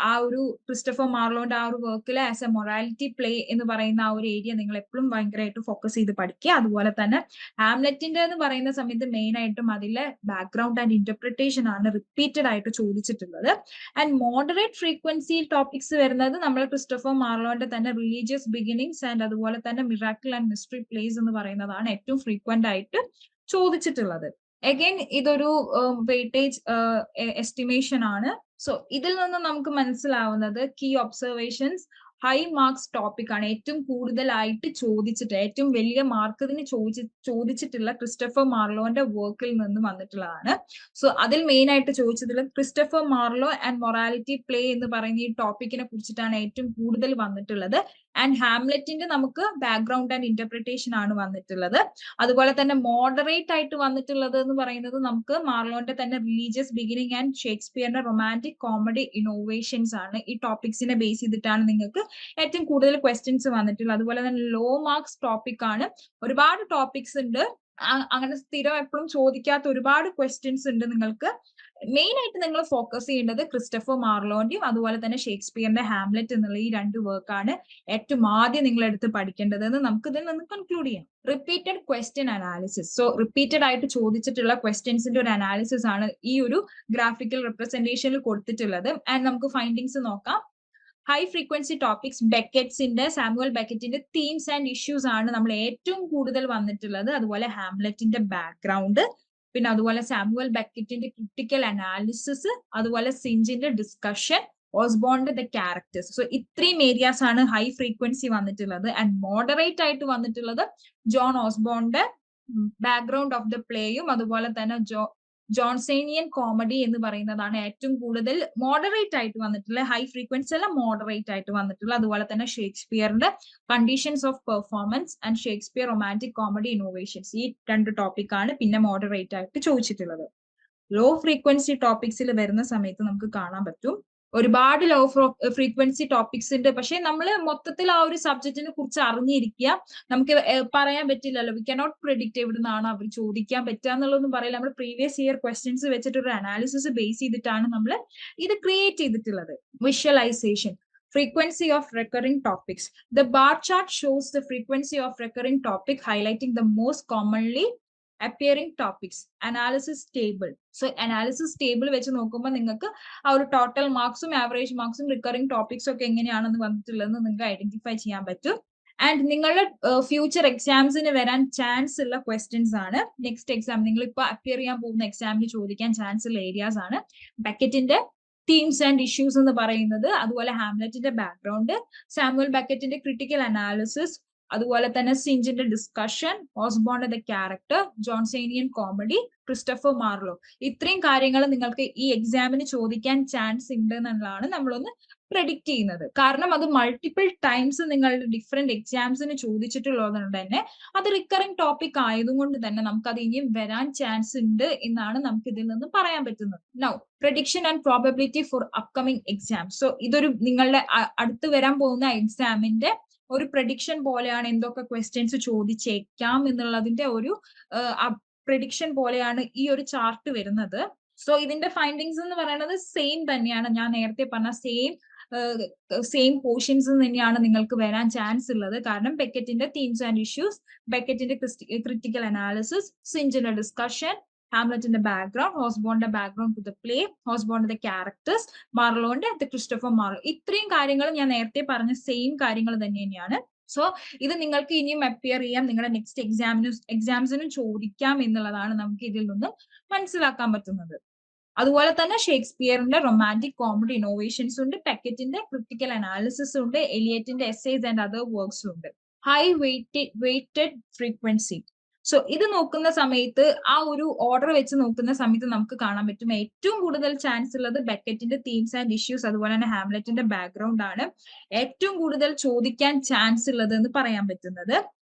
ആ ഒരു ക്രിസ്റ്റഫർ മാർലോന്റെ ആ ഒരു വർക്കിൽ ആസ് എ മൊറാലിറ്റി പ്ലേ എന്ന് പറയുന്ന ആ ഒരു ഏരിയ നിങ്ങൾ എപ്പോഴും ഭയങ്കരമായിട്ട് ഫോക്കസ് ചെയ്ത് പഠിക്കുക. അതുപോലെ തന്നെ ഹാംലെറ്റിന്റെ എന്ന് പറയുന്ന സമയത്ത് മെയിൻ ആയിട്ടും അതിലെ ബാക്ക്ഗ്രൗണ്ട് ആൻഡ് ഇന്റർപ്രിട്ടേഷൻ ആണ് റിപ്പീറ്റഡ് ആയിട്ട് ചോദിച്ചിട്ടുള്ളത്. ആൻഡ് മോഡറേറ്റ് ഫ്രീക്വൻസി ടോപ്പിക്സ് വരുന്നത് നമ്മൾ ക്രിസ്റ്റഫർ മാർലോന്റെ തന്നെ റിലീജിയസ് ബിഗിനിങ്സ് ആൻഡ് അതുപോലെ തന്നെ മിറാക്കിൾ ആൻഡ് മിസ്റ്ററി പ്ലേസ് എന്ന് പറയുന്നതാണ് ഏറ്റവും ഫ്രീക്വന്റ് ആയിട്ട് ചോദിച്ചിട്ടുള്ളത്. അഗൈൻ ഇതൊരു വെയിറ്റേജ് എസ്റ്റിമേഷൻ ആണ്. സോ ഇതിൽ നിന്ന് നമുക്ക് മനസ്സിലാവുന്നത് key observations high marks topic ആണ്. ഏറ്റവും കൂടുതലായിട്ട് ചോദിച്ചിട്ട് ഏറ്റവും വലിയ മാർക്കിന് ചോദിച്ചിട്ടുള്ള ക്രിസ്റ്റഫർ മാർലോന്റെ വർക്കിൽ നിന്ന് വന്നിട്ടുള്ളതാണ്. സോ അതിൽ മെയിൻ ആയിട്ട് ചോദിച്ചതിൽ Christopher Marlowe and morality play എന്ന് പറയുന്ന ഈ ടോപ്പിക്കിനെ കുറിച്ചിട്ടാണ് ഏറ്റവും കൂടുതൽ വന്നിട്ടുള്ളത്. ആൻഡ് ഹാംലെറ്റിന്റെ നമുക്ക് ബാക്ക്ഗ്രൗണ്ട് ആൻഡ് ഇന്റർപ്രിട്ടേഷൻ ആണ് വന്നിട്ടുള്ളത്. അതുപോലെ തന്നെ മോഡറേറ്റ് ആയിട്ട് വന്നിട്ടുള്ളത് എന്ന് പറയുന്നത് നമുക്ക് മാർലോന്റെ തന്നെ റിലീജിയസ് ബിഗിനിങ് ആൻഡ് ഷേക്സ്പിയറിന്റെ റൊമാൻറ്റിക് കോമഡി ഇന്നോവേഷൻസ് ആണ്. ഈ ടോപ്പിക്സിനെ ബേസ് ചെയ്തിട്ടാണ് നിങ്ങൾക്ക് ഏറ്റവും കൂടുതൽ ക്വസ്റ്റ്യൻസ് വന്നിട്ടുള്ളത്. അതുപോലെ തന്നെ ലോ മാർക്സ് ടോപ്പിക് ആണ്. ഒരുപാട് ടോപ്പിക്സ് ഉണ്ട്, അങ്ങനെ സ്ഥിരം എപ്പോഴും ചോദിക്കാത്ത ഒരുപാട് ക്വസ്റ്റ്യൻസ് ഉണ്ട്. നിങ്ങൾക്ക് മെയിൻ ആയിട്ട് നിങ്ങൾ ഫോക്കസ് ചെയ്യേണ്ടത് ക്രിസ്റ്റഫർ മാർലോന്റെയും അതുപോലെ തന്നെ ഷേക്സ്പിയറിന്റെ ഹാംലെറ്റ് എന്നുള്ള ഈ രണ്ട് വർക്കാണ് ഏറ്റവും ആദ്യം നിങ്ങൾ എടുത്ത് പഠിക്കേണ്ടതെന്ന് നമുക്ക് ഇതിൽ നിന്ന് കൺക്ലൂഡ് ചെയ്യാം. Repeated question analysis. So repeated ആയിട്ട് ചോദിച്ചിട്ടുള്ള ക്വസ്റ്റ്യൻസിന്റെ ഒരു അനാലിസിസ് ആണ് ഈ ഒരു ഗ്രാഫിക്കൽ റെപ്രസെന്റേഷനിൽ കൊടുത്തിട്ടുള്ളത്. ആൻഡ് നമുക്ക് ഫൈൻഡിങ്സ് നോക്കാം. ഹൈ ഫ്രീക്വൻസി ടോപ്പിക്സ് ബെക്കറ്റ്സിന്റെ സാമുവൽ ബെക്കറ്റിന്റെ തീംസ് ആൻഡ് ഇഷ്യൂസ് ആണ് നമ്മൾ ഏറ്റവും കൂടുതൽ വന്നിട്ടുള്ളത്. അതുപോലെ ഹാംലെറ്റിന്റെ ബാക്ക്ഗ്രൗണ്ട്, പിന്നെ അതുപോലെ സാമുവൽ ബെക്കറ്റിന്റെ ക്രിട്ടിക്കൽ അനാലിസിസ്, അതുപോലെ സിഞ്ചിന്റെ ഡിസ്കഷൻ, ഓസ്ബോണിന്റെ ദ ക്യാരക്ടേഴ്സ്. സോ ഇത്രയും ഏരിയാസ് ആണ് ഹൈ ഫ്രീക്വൻസി വന്നിട്ടുള്ളത്. ആൻഡ് മോഡറേറ്റ് ആയിട്ട് വന്നിട്ടുള്ളത് ജോൺ ഓസ്ബോണിന്റെ ബാക്ക്ഗ്രൗണ്ട് ഓഫ് ദ പ്ലേയും അതുപോലെ തന്നെ ജോൺസേനിയൻ കോമഡി എന്ന് പറയുന്നതാണ് ഏറ്റവും കൂടുതൽ മോഡറേറ്റ് ആയിട്ട് വന്നിട്ടുള്ള. ഹൈ ഫ്രീക്വൻസി അല്ല, മോഡറേറ്റ് ആയിട്ട് വന്നിട്ടുള്ള. അതുപോലെ തന്നെ ഷേക്സ്പിയറിന്റെ conditions of performance and Shakespeare romantic comedy innovations, ഈ രണ്ട് ടോപ്പിക് ആണ് പിന്നെ മോഡറേറ്റ് ആയിട്ട് ചോദിച്ചിട്ടുള്ളത്. ലോ ഫ്രീക്വൻസി ടോപ്പിക്സിൽ വരുന്ന സമയത്ത് നമുക്ക് കാണാൻ പറ്റും ഒരുപാട് ലോ ഫ്രീക്വൻസി ടോപ്പിക്സ് ഉണ്ട്. പക്ഷെ നമ്മൾ മൊത്തത്തിൽ ആ ഒരു സബ്ജക്റ്റിനെ കുറിച്ച് അറിഞ്ഞിരിക്കുക. നമുക്ക് പറയാൻ പറ്റില്ലല്ലോ, വി കനോട്ട് പ്രെഡിക്റ്റ് എവിടെ നിന്നാണ് അവർ ചോദിക്കാൻ പറ്റുക എന്നുള്ളതൊന്നും പറയില്ല. നമ്മൾ പ്രീവിയസ് ഇയർ ക്വസ്റ്റ്യൻസ് വെച്ചിട്ട് ഒരു അനാലിസിസ് ബേസ് ചെയ്തിട്ടാണ് നമ്മൾ ഇത് ക്രിയേറ്റ് ചെയ്തിട്ടുള്ളത്. Visualisation, frequency of recurring topics. The bar chart shows the frequency of recurring topic, highlighting the most commonly appearing topics. Analysis table. So analysis table വെച്ച് നോക്കുമ്പോൾ നിങ്ങൾക്ക് ആ ഒരു ടോട്ടൽ മാർക്സും ആവറേജ് മാർക്സും റിക്കറിംഗ് ടോപ്പിക്സും ഒക്കെ എങ്ങനെയാണെന്ന് വന്നിട്ടുള്ളതെന്ന് നിങ്ങൾക്ക് ഐഡന്റിഫൈ ചെയ്യാൻ പറ്റും. ആൻഡ് നിങ്ങളുടെ ഫ്യൂച്ചർ എക്സാംസിന് വരാൻ ചാൻസ് ഉള്ള ക്വസ്റ്റ്യൻസ് ആണ്. നെക്സ്റ്റ് എക്സാം നിങ്ങൾ ഇപ്പൊ അപ്പിയർ ചെയ്യാൻ പോകുന്ന എക്സാമിന് ചോദിക്കാൻ ചാൻസ് ഉള്ള ഏരിയാസ് ആണ്. ബെക്കറ്റിന്റെ തീംസ് ആൻഡ് ഇഷ്യൂസ് എന്ന് പറയുന്നത്, അതുപോലെ ഹാംലെറ്റിന്റെ ബാക്ക്ഗ്രൗണ്ട്, സാമുവൽ ബെക്കറ്റിന്റെ ക്രിട്ടിക്കൽ അനാലിസിസ്, അതുപോലെ തന്നെ സിഞ്ചിന്റെ discussion, Osborne the character, Jonsonian comedy, Christopher Marlowe. ഇത്രയും കാര്യങ്ങൾ നിങ്ങൾക്ക് ഈ എക്സാമിന് ചോദിക്കാൻ ചാൻസ് ഉണ്ട് എന്നുള്ളതാണ് നമ്മളൊന്ന് പ്രെഡിക്റ്റ് ചെയ്യുന്നത്. കാരണം അത് മൾട്ടിപ്പിൾ ടൈംസ് നിങ്ങളുടെ ഡിഫറെന്റ് എക്സാംസിന് ചോദിച്ചിട്ടുള്ളത് കൊണ്ട് തന്നെ അത് റിക്കറിംഗ് ടോപ്പിക് ആയതുകൊണ്ട് തന്നെ നമുക്ക് അത് ഇനിയും വരാൻ ചാൻസ് ഉണ്ട് എന്നാണ് നമുക്ക് ഇതിൽ നിന്ന് പറയാൻ പറ്റുന്നത്. Now prediction and probability four upcoming exam. So ഇതൊരു നിങ്ങളുടെ അടുത്ത് വരാൻ പോകുന്ന എക്സാമിന്റെ ഒരു പ്രഡിക്ഷൻ പോലെയാണ്. എന്തൊക്കെ ക്വസ്റ്റ്യൻസ് ചോദിച്ചേക്കാം എന്നുള്ളതിന്റെ ഒരു പ്രഡിക്ഷൻ പോലെയാണ് ഈ ഒരു ചാർട്ട് വരുന്നത്. സോ ഇതിന്റെ ഫൈൻഡിങ്സ് എന്ന് പറയുന്നത് സെയിം തന്നെയാണ്. ഞാൻ നേരത്തെ പറഞ്ഞ സെയിം പോർഷൻസ് തന്നെയാണ് നിങ്ങൾക്ക് വരാൻ ചാൻസ് ഉള്ളത്. കാരണം ബെക്കറ്റിന്റെ തീംസ് ആൻഡ് ഇഷ്യൂസ്, ബെക്കറ്റിന്റെ ക്രിട്ടിക്കൽ അനാലിസിസ്, സിഞ്ചിന്റെ ഡിസ്കഷൻ, ഹാംലെറ്റിന്റെ ബാക്ക്ഗ്രൗണ്ട്, ഓസ്ബോണിന്റെ ബാക്ക്ഗ്രൗണ്ട് ടു ദ പ്ലേ, ഓസ്ബോണിന്റെ ക്യാരക്ടേഴ്സ്, മാർലോന്റെ ദ ക്രിസ്റ്റഫർ മാർലോ. ഇത്രയും കാര്യങ്ങൾ ഞാൻ നേരത്തെ പറഞ്ഞ സെയിം കാര്യങ്ങൾ തന്നെയാണ്. സോ ഇത് നിങ്ങൾക്ക് ഇനിയും അപ്പിയർ ചെയ്യാം, നിങ്ങളുടെ നെക്സ്റ്റ് എക്സാംസിനും ചോദിക്കാം എന്നുള്ളതാണ് നമുക്ക് ഇതിൽ നിന്നും മനസ്സിലാക്കാൻ പറ്റുന്നത്. അതുപോലെ തന്നെ ഷേക്സ്പിയറിന്റെ റൊമാൻറ്റിക് കോമഡി ഇന്നോവേഷൻസ് ഉണ്ട്, പെക്കറ്റിന്റെ ക്രിട്ടിക്കൽ അനാലിസിസ് ഉണ്ട്, എലിയറ്റിന്റെ എസ്സേസ് ആൻഡ് അതർ വർക്ക്സ് ഉണ്ട്. High weighted frequency. സോ ഇത് നോക്കുന്ന സമയത്ത് ആ ഒരു ഓർഡർ വെച്ച് നോക്കുന്ന സമയത്ത് നമുക്ക് കാണാൻ പറ്റും ഏറ്റവും കൂടുതൽ ചാൻസ് ഉള്ളത് ബെക്കറ്റിന്റെ തീംസ് ആൻഡ് ഇഷ്യൂസ് അതുപോലെ തന്നെ ഹാംലെറ്റിന്റെ ബാക്ക്ഗ്രൗണ്ട് ആണ് ഏറ്റവും കൂടുതൽ ചോദിക്കാൻ ചാൻസ് ഉള്ളത് എന്ന് പറയാൻ പറ്റുന്നത്.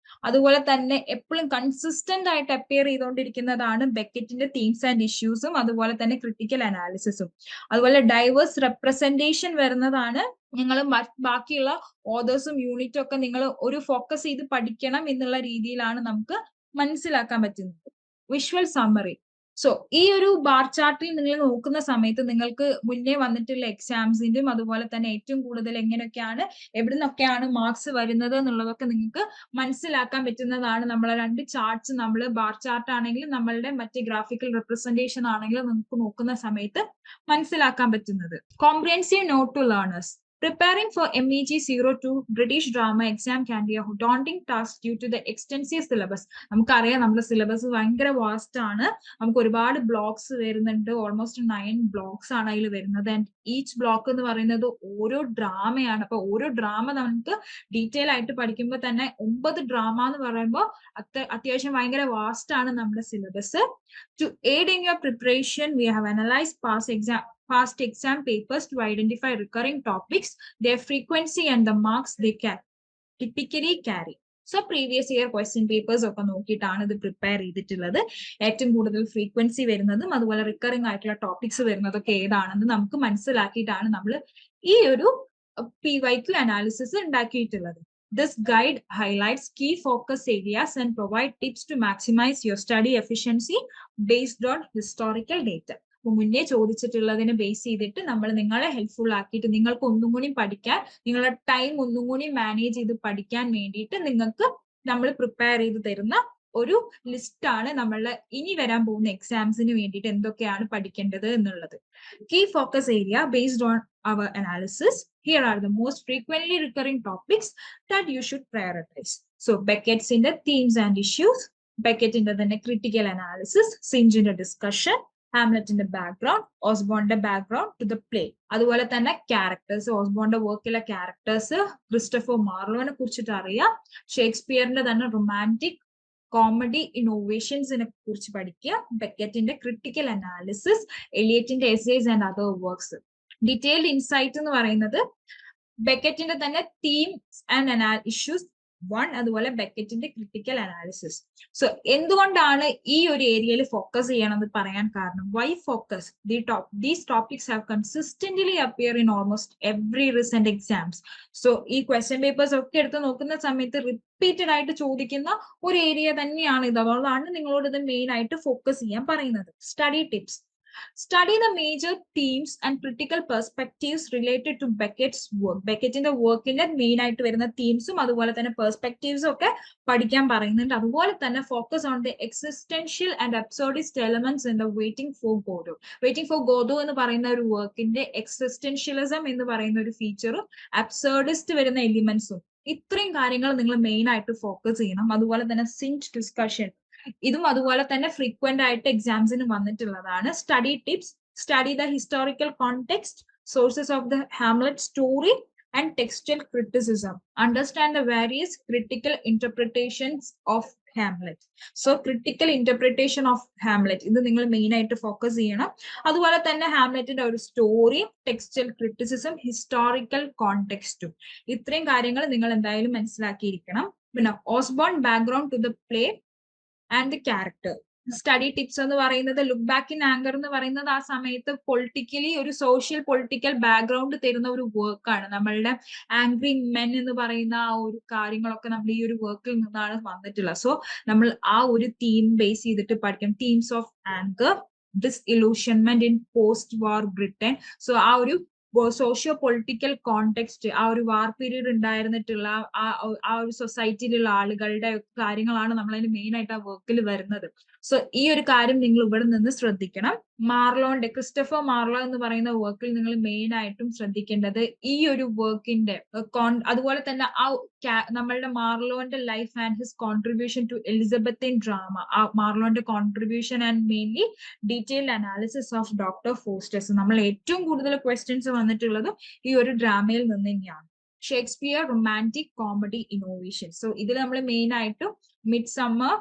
അതുപോലെ തന്നെ എപ്പോഴും കൺസിസ്റ്റന്റ് ആയിട്ട് അപ്പിയർ ചെയ്തുകൊണ്ടിരിക്കുന്നതാണ് ബെക്കറ്റിന്റെ തീംസ് ആൻഡ് ഇഷ്യൂസും അതുപോലെ തന്നെ ക്രിട്ടിക്കൽ അനാലിസിസും. അതുപോലെ ഡൈവേഴ്സ് റെപ്രസെന്റേഷൻ വരുന്നതാണ്. നിങ്ങൾ ബാക്കിയുള്ള ഓതേഴ്സും യൂണിറ്റും ഒക്കെ നിങ്ങൾ ഒരു ഫോക്കസ് ചെയ്ത് പഠിക്കണം എന്നുള്ള രീതിയിലാണ് നമുക്ക് മനസ്സിലാക്കാൻ പറ്റുന്നത്. Visual summary. സോ ഈ ഒരു ബാർ ചാർട്ടിൽ നിങ്ങൾ നോക്കുന്ന സമയത്ത് നിങ്ങൾക്ക് മുന്നേ വന്നിട്ടുള്ള എക്സാംസിന്റെയും അതുപോലെ തന്നെ ഏറ്റവും കൂടുതൽ എങ്ങനെയൊക്കെയാണ് എവിടെ നിന്നൊക്കെയാണ് മാർക്സ് വരുന്നത് എന്നുള്ളതൊക്കെ നിങ്ങൾക്ക് മനസ്സിലാക്കാൻ പറ്റുന്നതാണ്. നമ്മളെ രണ്ട് ചാർട്ട്സ്, നമ്മൾ ബാർ ചാർട്ട് ആണെങ്കിലും നമ്മളുടെ മറ്റേ ഗ്രാഫിക്കൽ റെപ്രസെന്റേഷൻ ആണെങ്കിലും നിങ്ങൾക്ക് നോക്കുന്ന സമയത്ത് മനസ്സിലാക്കാൻ പറ്റുന്നത്. Comprehensive note to learners. Preparing for MEG 02 British drama exam can be a daunting task due to the extensive syllabus. നമുക്കറിയാം നമ്മുടെ സിലബസ് ഭയങ്കര വാസ്റ്റ് ആണ്. നമുക്ക് ഒരുപാട് ബ്ലോക്സ് വരുന്നുണ്ട്. ഓൾമോസ്റ്റ് 9 ബ്ലോക്സ് ആണ് അതിൽ വരുന്നത്. ആൻഡ് ഈച്ച് ബ്ലോക്ക് എന്ന് പറയുന്നത് ഓരോ ഡ്രാമയാണ്. അപ്പൊ ഓരോ ഡ്രാമ നമുക്ക് ഡീറ്റെയിൽ ആയിട്ട് പഠിക്കുമ്പോൾ തന്നെ 9 ഡ്രാമ എന്ന് പറയുമ്പോൾ അത്യാവശ്യം ഭയങ്കര വാസ്റ്റ് ആണ് നമ്മുടെ syllabus. To aid in your preparation, we have analyzed past exam papers to identify recurring topics, their frequency and the marks they can typically carry. So previous year question papers ഒക്കെ നോക്കിയിട്ടാണ് ഇത് prepare ചെയ്തിട്ടുള്ളത്. ഏറ്റവും കൂടുതൽ frequency വരുന്നതും അതുപോലെ recurring ആയിട്ടുള്ള topics വരുന്നതൊക്കെ ഏതാണെന്ന് നമുക്ക് മനസ്സിലാക്കിയിട്ടാണ് നമ്മൾ ഈ ഒരു PYQ അനാലിസിസ് ഉണ്ടാക്കിയിട്ടുള്ളത്. This guide highlights key focus areas and provide tips to maximize your study efficiency based on historical data. മുന്നേ ചോദിച്ചിട്ടുള്ളതിനെ ബേസ് ചെയ്തിട്ട് നമ്മൾ നിങ്ങളെ ഹെൽപ്ഫുൾ ആക്കിയിട്ട് നിങ്ങൾക്ക് ഒന്നും കൂടി പഠിക്കാൻ, നിങ്ങളുടെ ടൈം ഒന്നും കൂടി മാനേജ് ചെയ്ത് പഠിക്കാൻ വേണ്ടിയിട്ട് നിങ്ങൾക്ക് നമ്മൾ പ്രിപ്പയർ ചെയ്ത് തരുന്ന ഒരു ലിസ്റ്റ് ആണ് നമ്മളുടെ ഇനി വരാൻ പോകുന്ന എക്സാംസിന് വേണ്ടിയിട്ട് എന്തൊക്കെയാണ് പഠിക്കേണ്ടത് എന്നുള്ളത്. Key focus area based on our analysis. Here are the most frequently recurring topics that you should prioritize. So Beckett's in the themes and issues, Beckett in the critical analysis, Synge in the discussion, Hamlet in the background, Osborne the background to the play. അതുപോലെ തന്നെ characters, ഓസ്ബോണിന്റെ വർക്കിലെ characters, Christopher മാർലോനെ കുറിച്ചിട്ട് അറിയാം. ഷേക്സ്പിയറിന്റെ തന്നെ romantic comedy ഇന്നോവേഷൻസിനെ കുറിച്ച് പഠിക്കുക. ബെക്കറ്റിന്റെ ക്രിട്ടിക്കൽ അനാലിസിസ്, എലിയറ്റിന്റെ essays and other works. Detailed insight എന്ന് പറയുന്നത് ബെക്കറ്റിന്റെ തന്നെ തീംസ് ആൻഡ് ഇഷ്യൂസ് 1, അതുപോലെ ബെക്കറ്റിന്റെ ക്രിട്ടിക്കൽ അനാലിസിസ്. സോ എന്തുകൊണ്ടാണ് ഈ ഒരു ഏരിയയിൽ ഫോക്കസ് ചെയ്യണമെന്ന് പറയാൻ കാരണം, why focus? These topics have consistently appear in almost every recent exams. So ഈ ക്വസ്റ്റ്യൻ പേപ്പേഴ്സ് ഒക്കെ എടുത്ത് നോക്കുന്ന സമയത്ത് റിപ്പീറ്റഡ് ആയിട്ട് ചോദിക്കുന്ന ഒരു ഏരിയ തന്നെയാണ് ഇത്. അതുകൊണ്ടാണ് നിങ്ങളോട് ഇത് മെയിൻ ആയിട്ട് ഫോക്കസ് ചെയ്യാൻ പറയുന്നത്. Study tips. Study the major themes and critical perspectives related to Beckett's work. ബെക്കറ്റിന്റെ വർക്കിന്റെ മെയിൻ ആയിട്ട് വരുന്ന തീംസും അതുപോലെ തന്നെ പെർസ്പെക്റ്റീവ്സും ഒക്കെ പഠിക്കാൻ പറയുന്നുണ്ട്. അതുപോലെ തന്നെ focus on the existential and absurdist elements in the waiting for Godot. Waiting for Godot എന്ന് പറയുന്ന ഒരു വർക്കിന്റെ എക്സിസ്റ്റൻഷ്യലിസം എന്ന് പറയുന്ന ഒരു ഫീച്ചറും അബ്സോർഡിസ്റ്റ് വരുന്ന എലിമെന്റ്സും, ഇത്രയും കാര്യങ്ങൾ നിങ്ങൾ മെയിൻ ആയിട്ട് ഫോക്കസ് ചെയ്യണം. അതുപോലെ തന്നെ സിഞ്ച് ഡിസ്കഷൻ, ഇതും അതുപോലെ തന്നെ ഫ്രീക്വന്റ് ആയിട്ട് എക്സാംസിന് വന്നിട്ടുള്ളതാണ്. Study tips. Study the historical context, sources of the Hamlet story and textual criticism. Understand the various critical interpretations of Hamlet. So critical interpretation of Hamlet ഇത് നിങ്ങൾ മെയിൻ ആയിട്ട് ഫോക്കസ് ചെയ്യണം. അതുപോലെ തന്നെ ഹാംലെറ്റിന്റെ ഒരു സ്റ്റോറി, ടെക്സ്റ്റൽ ക്രിറ്റിസിസം, ഹിസ്റ്റോറിക്കൽ കോണ്ടെക്സ്റ്റും, ഇത്രയും കാര്യങ്ങൾ നിങ്ങൾ എന്തായാലും മനസ്സിലാക്കിയിരിക്കണം. പിന്നെ Osborne background to the play and the character. Study tips എന്ന് പറയുന്നത് ലുക്ക് ബാക്ക് ഇൻ ആങ്കർ എന്ന് പറയുന്നത് ആ സമയത്ത് പൊളിറ്റിക്കലി ഒരു സോഷ്യൽ പൊളിറ്റിക്കൽ ബാക്ക്ഗ്രൗണ്ട് തരുന്ന ഒരു വർക്കാണ്. നമ്മളുടെ ആംഗ്രി മെൻ എന്ന് പറയുന്ന ആ ഒരു കാര്യങ്ങളൊക്കെ നമ്മൾ ഈ ഒരു വർക്കിൽ നിന്നാണ് വന്നിട്ടുള്ളത്. സോ നമ്മൾ ആ ഒരു തീം ബേസ് ചെയ്തിട്ട് പഠിക്കണം. Themes of anger, disillusionment in post war Britain. So ആ ഒരു സോഷ്യോ പൊളിറ്റിക്കൽ കോണ്ടെക്സ്റ്റ്, ആ ഒരു വാർ പീരീഡ് ഉണ്ടായിരുന്നിട്ടുള്ള ആ ഒരു സൊസൈറ്റിയിലുള്ള ആളുകളുടെ കാര്യങ്ങളാണ് നമ്മളതിന് മെയിൻ ആയിട്ട് ആ വർക്കിൽ വരുന്നത്. സോ ഈ ഒരു കാര്യം നിങ്ങൾ ഇവിടെ നിന്ന് ശ്രദ്ധിക്കണം. മാർലോന്റെ, ക്രിസ്റ്റഫർ മാർലോ എന്ന് പറയുന്ന വർക്കിൽ നിങ്ങൾ മെയിൻ ആയിട്ടും ശ്രദ്ധിക്കേണ്ടത് ഈ ഒരു വർക്കിന്റെ അതുപോലെ തന്നെ ആ നമ്മളുടെ മാർലോന്റെ life and his contribution to Elizabethan drama, ആ മാർലോന്റെ contribution and mainly detailed analysis of doctor Faustus. നമ്മൾ ഏറ്റവും കൂടുതൽ ക്വസ്റ്റ്യൻസ് വന്നിട്ടുള്ളത് ഈ ഒരു ഡ്രാമയിൽ നിന്ന് തന്നെയാണ്. Shakespeare romantic comedy innovation. So ഇതിൽ നമ്മൾ മെയിൻ ആയിട്ടും മിഡ് സമ്മർ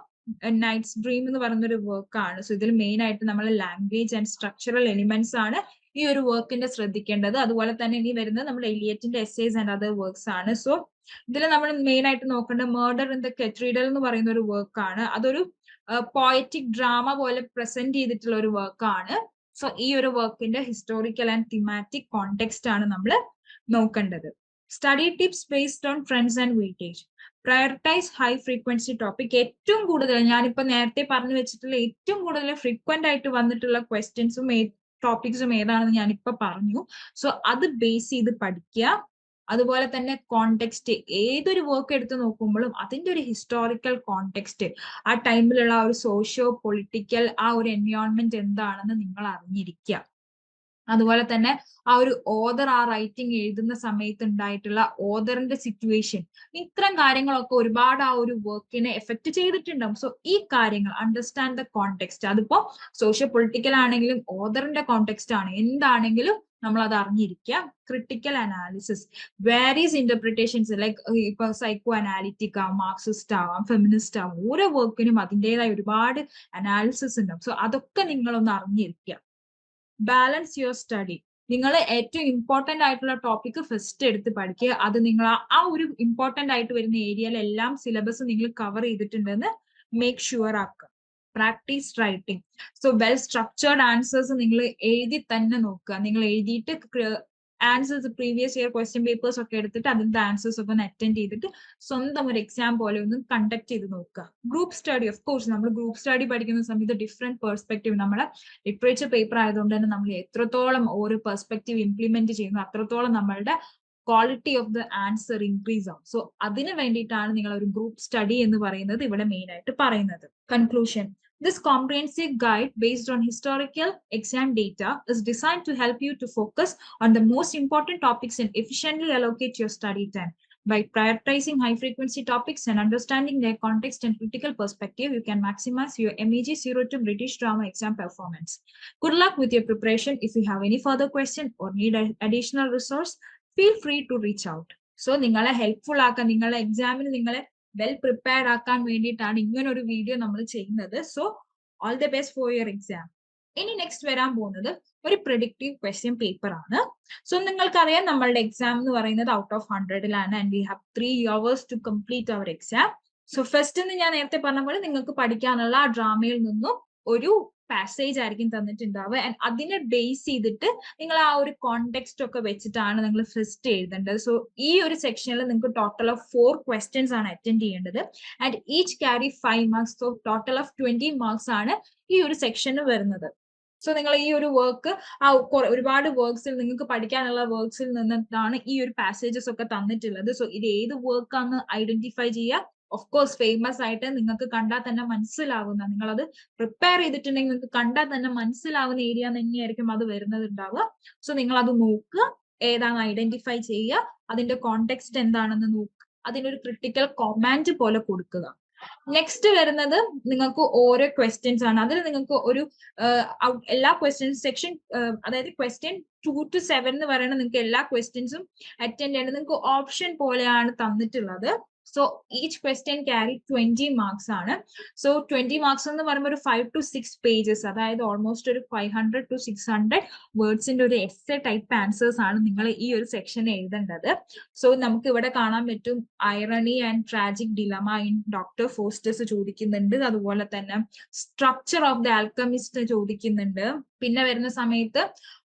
നൈറ്റ്സ് ഡ്രീം എന്ന് പറയുന്ന ഒരു വർക്കാണ്. സോ ഇതിൽ മെയിൻ ആയിട്ട് നമ്മൾ ലാംഗ്വേജ് ആൻഡ് സ്ട്രക്ചറൽ എലിമെന്റ്സ് ആണ് ഈ ഒരു വർക്കിന്റെ ശ്രദ്ധിക്കേണ്ടത്. അതുപോലെ തന്നെ ഇനി വരുന്നത് നമ്മുടെ എലിയറ്റിന്റെ എസ്സേസ് ആൻഡ് അതർ വർക്ക്സ് ആണ്. സോ ഇതിൽ നമ്മൾ മെയിൻ ആയിട്ട് നോക്കേണ്ട മർഡർ ഇൻ ദ കത്തീഡ്രൽ എന്ന് പറയുന്ന ഒരു വർക്കാണ്. അതൊരു പോയറ്റിക് ഡ്രാമ പോലെ പ്രസന്റ് ചെയ്തിട്ടുള്ള ഒരു വർക്കാണ്. സോ ഈ ഒരു വർക്കിന്റെ ഹിസ്റ്റോറിക്കൽ ആൻഡ് തിമാറ്റിക് കോണ്ടെക്സ്റ്റ് ആണ് നമ്മൾ നോക്കേണ്ടത്. Study tips based on trends and weightage. Prioritize high frequency topic. ഏറ്റവും കൂടുതൽ ഞാനിപ്പോ നേരത്തെ പറഞ്ഞു വെച്ചിട്ടുള്ള ഏറ്റവും കൂടുതൽ ഫ്രീക്വന്റ് ആയിട്ട് വന്നിട്ടുള്ള ക്വസ്റ്റ്യൻസും ടോപ്പിക്സും ഏതാണെന്ന് ഞാനിപ്പോ പറഞ്ഞു. സോ അത് ബേസ് ചെയ്ത് പഠിക്കുക. അതുപോലെ തന്നെ കോണ്ടെക്സ്റ്റ്, ഏതൊരു വർക്ക് എടുത്ത് നോക്കുമ്പോഴും അതിന്റെ ഒരു ഹിസ്റ്റോറിക്കൽ കോണ്ടെക്സ്റ്റ്, ആ ടൈമിലുള്ള ആ ഒരു സോഷ്യോ പൊളിറ്റിക്കൽ ആ ഒരു എൻവയോൺമെന്റ് എന്താണെന്ന് നിങ്ങൾ അറിഞ്ഞിരിക്കുക. അതുപോലെ തന്നെ ആ ഒരു ഓതർ ആ റൈറ്റിംഗ് എഴുതുന്ന സമയത്ത് ഉണ്ടായിട്ടുള്ള ഓതറിന്റെ സിറ്റുവേഷൻ, ഇത്തരം കാര്യങ്ങളൊക്കെ ഒരുപാട് ആ ഒരു വർക്കിനെ എഫക്ട് ചെയ്തിട്ടുണ്ടാവും. സോ ഈ കാര്യങ്ങൾ അണ്ടർസ്റ്റാൻഡ് ദ കോണ്ടെക്സ്റ്റ്, അതിപ്പോ സോഷ്യോ പൊളിറ്റിക്കൽ ആണെങ്കിലും ഓതറിന്റെ കോണ്ടെക്സ്റ്റ് ആണ്, എന്താണെങ്കിലും നമ്മൾ അത് അറിഞ്ഞിരിക്കുക. Critical analysis, various interpretations like ഇപ്പൊ സൈക്കോ അനാലിറ്റിക് ആവാം, മാർക്സിസ്റ്റ് ആവാം, ഫെമിനിസ്റ്റ് ആവാം, ഓരോ വർക്കിനും അതിൻ്റെതായ ഒരുപാട് അനാലിസിസ് ഉണ്ടാവും. സോ അതൊക്കെ നിങ്ങളൊന്ന് അറിഞ്ഞിരിക്കുക. Balance your study. നിങ്ങൾ ഏറ്റവും ഇമ്പോർട്ടന്റ് ആയിട്ടുള്ള ടോപ്പിക് ഫസ്റ്റ് എടുത്ത് പഠിക്കുക. അത് നിങ്ങൾ ആ ഒരു ഇമ്പോർട്ടന്റ് ആയിട്ട് വരുന്ന ഏരിയയിലെല്ലാം സിലബസ് നിങ്ങൾ കവർ ചെയ്തിട്ടുണ്ടെന്ന് മേക്ക് ഷുവർ ആക്കുക. Practice writing. So well structured answers നിങ്ങൾ എഴുതി തന്നെ നോക്കുക. നിങ്ങൾ എഴുതിയിട്ട് answers previous year question papers ഒക്കെ എടുത്തിട്ട് അതിന്റെ ആൻസേഴ്സ് ഒക്കെ ഒന്ന് അറ്റൻഡ് ചെയ്തിട്ട് സ്വന്തം ഒരു എക്സാം പോലെ ഒന്ന് കണ്ടക്ട് ചെയ്ത് നോക്കുക. ഗ്രൂപ്പ് സ്റ്റഡി, ഓഫ് കോഴ്സ് നമ്മൾ ഗ്രൂപ്പ് സ്റ്റഡി പഠിക്കുന്ന സമയത്ത് ഡിഫറെന്റ് പെർസ്പെക്റ്റീവ്, നമ്മുടെ ലിറ്ററേച്ചർ പേപ്പർ ആയതുകൊണ്ട് തന്നെ നമ്മൾ എത്രത്തോളം ഓരോ പെർസ്പെക്റ്റീവ് ഇംപ്ലിമെന്റ് ചെയ്യുന്നു അത്രത്തോളം നമ്മളുടെ quality of the answer increase ആവും. സോ അതിന് വേണ്ടിയിട്ടാണ് നിങ്ങൾ ഒരു ഗ്രൂപ്പ് സ്റ്റഡി എന്ന് പറയുന്നത് ഇവിടെ മെയിൻ ആയിട്ട് പറയുന്നത്. Conclusion. This comprehensive guide based on historical exam data is designed to help you to focus on the most important topics and efficiently allocate your study time. By prioritizing high-frequency topics and understanding their context and critical perspective, you can maximize your MEG 02 British Drama exam performance. Good luck with your preparation. If you have any further question or need additional resource, feel free to reach out. So, നിങ്ങളെ helpful ആക്കാൻ, നിങ്ങളെ എക്സാമിന് നിങ്ങളെ well prepared ആക്കാൻ വേണ്ടിയിട്ടാണ് ഇങ്ങനെ ഒരു video നമ്മൾ ചെയ്യുന്നത്. So all the best for your exam. ഇനി നെക്സ്റ്റ് വരാൻ പോകുന്നത് ഒരു പ്രെഡിക്റ്റീവ് ക്വസ്റ്റ്യൻ പേപ്പർ ആണ്. സോ നിങ്ങൾക്കറിയാം നമ്മളുടെ എക്സാം എന്ന് പറയുന്നത് ഔട്ട് ഓഫ് 100-ലാണ് and we have 3 hours to complete our exam. So first എന്ന് ഞാൻ നേരത്തെ പറഞ്ഞ പോലെ നിങ്ങൾക്ക് പഠിക്കാനുള്ള ആ ഡ്രാമയിൽ നിന്നും ഒരു പാസേജ് ആയിരിക്കും തന്നിട്ടുണ്ടാവുക. ആൻഡ് അതിനെ ബേസ് ചെയ്തിട്ട് നിങ്ങൾ ആ ഒരു കോണ്ടെക്സ്റ്റ് ഒക്കെ വെച്ചിട്ടാണ് നിങ്ങൾ ഫസ്റ്റ് എഴുതേണ്ടത്. സോ ഈ ഒരു സെക്ഷനിൽ നിങ്ങൾക്ക് ടോട്ടൽ ഓഫ് 4 questions ആണ് അറ്റൻഡ് ചെയ്യേണ്ടത്. And each carry 5 marks. So total of 20 marks ആണ് ഈ ഒരു സെക്ഷന് വരുന്നത്. സോ നിങ്ങൾ ഈ ഒരു വർക്ക് ഒരുപാട് വർക്ക്സിൽ നിങ്ങൾക്ക് പഠിക്കാനുള്ള വർക്ക്സിൽ നിന്നിട്ടാണ് ഈ ഒരു പാസേജസ് ഒക്കെ തന്നിട്ടുള്ളത്. സോ ഇത് ഏത് വർക്കാന്ന് ഐഡന്റിഫൈ ചെയ്യുക. ഓഫ് കോഴ്സ് ഫേമസ് ആയിട്ട് നിങ്ങൾക്ക് കണ്ടാൽ തന്നെ മനസ്സിലാവുന്ന, നിങ്ങളത് പ്രിപ്പയർ ചെയ്തിട്ടുണ്ടെങ്കിൽ നിങ്ങൾക്ക് കണ്ടാൽ തന്നെ മനസ്സിലാവുന്ന ഏരിയ തന്നെയായിരിക്കും അത് വരുന്നത് ഉണ്ടാവുക. സോ നിങ്ങൾ അത് നോക്കുക, ഏതാണ് ഐഡന്റിഫൈ ചെയ്യുക, അതിന്റെ കോണ്ടെക്സ്റ്റ് എന്താണെന്ന് നോക്കുക, അതിനൊരു ക്രിട്ടിക്കൽ കമാൻഡ് പോലെ കൊടുക്കുക. നെക്സ്റ്റ് വരുന്നത് നിങ്ങൾക്ക് ഓരോ ക്വസ്റ്റ്യൻസ് ആണ്. അതിൽ നിങ്ങൾക്ക് ഒരു എല്ലാ ക്വസ്റ്റ്യൻസ് സെക്ഷൻ, അതായത് ക്വസ്റ്റ്യൻ 2 to 7 എന്ന് പറയുന്നത് നിങ്ങൾക്ക് എല്ലാ ക്വസ്റ്റ്യൻസും അറ്റൻഡ് ചെയ്യേണ്ടത് നിങ്ങൾക്ക് ഓപ്ഷൻ പോലെയാണ് തന്നിട്ടുള്ളത്. So each question carry 20 marks ആണ്. സോ 20 മാർക്സ് എന്ന് പറയുമ്പോൾ ഒരു 5 to 6 പേജസ്, അതായത് ഓൾമോസ്റ്റ് ഒരു 500 to 600 വേർഡ്സിന്റെ ഒരു എസ്സേ ടൈപ്പ് ആൻസേഴ്സ് ആണ് നിങ്ങൾ ഈ ഒരു സെക്ഷനിൽ എഴുതേണ്ടത്. സോ നമുക്ക് ഇവിടെ കാണാൻ പറ്റും irony and tragic dilemma in doctor fosters ചോദിക്കുന്നുണ്ട്. അതുപോലെ തന്നെ സ്ട്രക്ചർ ഓഫ് ദ ആൽക്കമിസ്റ്റ് ചോദിക്കുന്നുണ്ട്. പിന്നെ വരുന്ന സമയത്ത്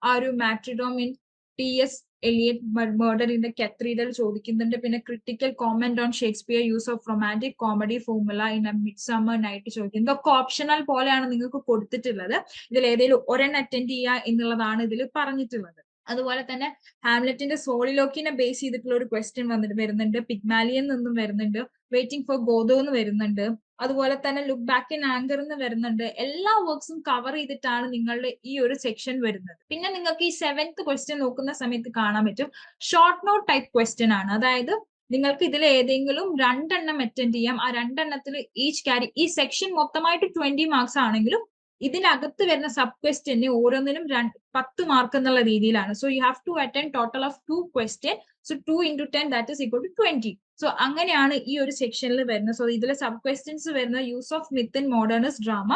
ആ ഒരു martyrdom in T.S. Eliot murder in the cathedral ചോദിക്കുന്നുണ്ട്. പിന്നെ critical comment on Shakespeare use of romantic comedy formula in a midsummer night ചോദിക്കുന്നത്. ഇതൊക്കെ ഓപ്ഷണൽ പോലെയാണ് നിങ്ങൾക്ക് കൊടുത്തിട്ടുള്ളത്. ഇതിൽ ഏതെങ്കിലും ഒരെണ്ണം അറ്റൻഡ് ചെയ്യുക എന്നുള്ളതാണ് ഇതിൽ പറഞ്ഞിട്ടുള്ളത്. അതുപോലെ തന്നെ ഹാംലെറ്റിന്റെ സോളിലോക്കിനെ ബേസ് ചെയ്തിട്ടുള്ള ഒരു ക്വസ്റ്റ്യൻ വരുന്നുണ്ട്. പിഗ്മാലിയൻ നിന്നും വരുന്നുണ്ട്. വെയിറ്റിംഗ് ഫോർ ഗോദോ എന്ന് വരുന്നുണ്ട്. അതുപോലെ തന്നെ ലുക്ക് ബാക്ക് ഇൻ ആങ്കർ എന്ന് വരുന്നുണ്ട്. എല്ലാ വർക്ക്സും കവർ ചെയ്തിട്ടാണ് നിങ്ങളുടെ ഈ ഒരു സെക്ഷൻ വരുന്നത്. പിന്നെ നിങ്ങൾക്ക് ഈ 7th ക്വസ്റ്റ്യൻ നോക്കുന്ന സമയത്ത് കാണാൻ പറ്റും ഷോർട്ട് നോട്ട് ടൈപ്പ് ക്വസ്റ്റ്യൻ ആണ്. അതായത് നിങ്ങൾക്ക് ഇതിൽ ഏതെങ്കിലും 2 എണ്ണം അറ്റൻഡ് ചെയ്യാം. ആ 2 എണ്ണത്തിൽ ഈച്ച് ക്യാരി, ഈ സെക്ഷൻ മൊത്തമായിട്ട് 20 മാർക്സ് ആണെങ്കിലും ഇതിനകത്ത് വരുന്ന സബ് ക്വസ്റ്റ്യന് ഓരോന്നിനും 10 മാർക്ക് എന്നുള്ള രീതിയിലാണ്. So you have to attend total of 2 question. So 2 into 10 that is equal to 20. So അങ്ങനെയാണ് ഈ ഒരു സെക്ഷനിൽ വരുന്നത്. സോ ഇതിലെ സബ് ക്വസ്റ്റ്യൻസ് വരുന്ന use of myth in modernist drama,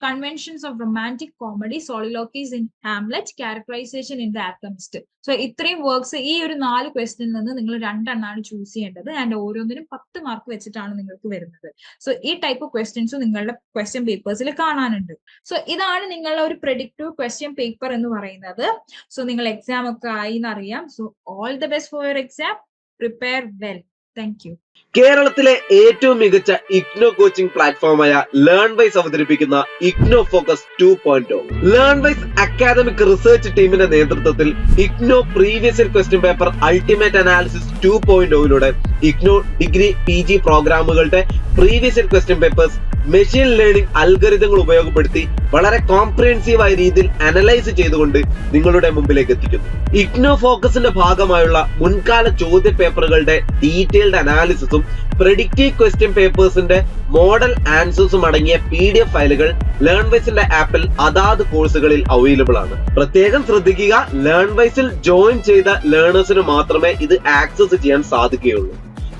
conventions of romantic comedy, soliloquies in Hamlet, characterisation in the alchemist. So ഇത്രയും works ഈ ഒരു 4 ക്വസ്റ്റ്യനിൽ നിന്ന് നിങ്ങൾ 2 എണ്ണമാണ് ചൂസ് ചെയ്യേണ്ടത്. ആൻഡ് ഓരോന്നിനും 10 മാർക്ക് വെച്ചിട്ടാണ് നിങ്ങൾക്ക് വരുന്നത്. സോ ഈ ടൈപ്പ് ക്വസ്റ്റ്യൻസ് നിങ്ങളുടെ ക്വസ്റ്റ്യൻ പേപ്പേഴ്സിൽ കാണാനുണ്ട്. സോ ഇതാണ് നിങ്ങളുടെ ഒരു പ്രെഡിക്റ്റീവ് ക്വസ്റ്റ്യൻ പേപ്പർ എന്ന് പറയുന്നത്. സോ നിങ്ങൾ എക്സാം ഒക്കെ ആയി എന്നറിയാം. So all the best for your exam. Prepare well. Thank you. കേരളത്തിലെ ഏറ്റവും മികച്ച ഇഗ്നോ കോച്ചിംഗ് പ്ലാറ്റ്ഫോമായ ലേൺവൈസ് അവതരിപ്പിക്കുന്ന IGNOU focus 2.0. Learnwise academic research ടീമിന്റെ നേതൃത്വത്തിൽ IGNOU previous year question paper ultimate analysis 2.0യിലൂടെ ഇഗ്നോ ഡിഗ്രി PG പ്രോഗ്രാമുകളുടെ previous year question papers machine learning അൽഗരിതങ്ങൾ ഉപയോഗപ്പെടുത്തി വളരെ കോംപ്രിഹെൻസീവായ രീതിയിൽ അനലൈസ് ചെയ്തുകൊണ്ട് നിങ്ങളുടെ മുമ്പിലേക്ക് എത്തിക്കുന്നു. ഇഗ്നോ ഫോക്കസിന്റെ ഭാഗമായുള്ള മുൻകാല ചോദ്യ പേപ്പറുകളുടെ ഡീറ്റെയിൽഡ് അനാലിസിസും പ്രെഡിക്റ്റീവ് ക്വസ്റ്റ്യൻ പേപ്പേഴ്സിന്റെ മോഡൽ ആൻസേഴ്സും അടങ്ങിയ PDF ഫയലുകൾ ലേൺവൈസിന്റെ ആപ്പിൽ അതാത് കോഴ്സുകളിൽ അവൈലബിൾ ആണ്. പ്രത്യേകം ശ്രദ്ധിക്കുക, ലേൺവൈസിൽ ജോയിൻ ചെയ്ത ലേണേഴ്സിന് മാത്രമേ ഇത് ആക്സസ് ചെയ്യാൻ സാധിക്കുകയുള്ളൂ.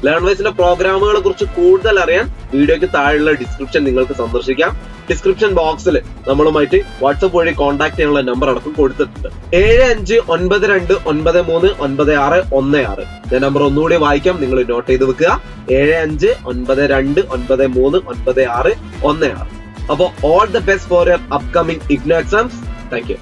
ലേൺവൈസിന്റെ പ്രോഗ്രാമുകളെ കുറിച്ച് കൂടുതൽ അറിയാൻ വീഡിയോയ്ക്ക് താഴെയുള്ള ഡിസ്ക്രിപ്ഷൻ നിങ്ങൾക്ക് സന്ദർശിക്കാം. ഡിസ്ക്രിപ്ഷൻ ബോക്സിൽ നമ്മളുമായിട്ട് വാട്സപ്പ് വഴി കോൺടാക്ട് ചെയ്യാനുള്ള നമ്പർ അടക്കം കൊടുത്തിട്ടുണ്ട്. 7592939616. ഞാൻ നമ്പർ ഒന്നുകൂടി വായിക്കാം, നിങ്ങൾ നോട്ട് ചെയ്ത് വെക്കുക. 7592939616. അപ്പോൾ all the best for your upcoming IGNOU exams. Thank you.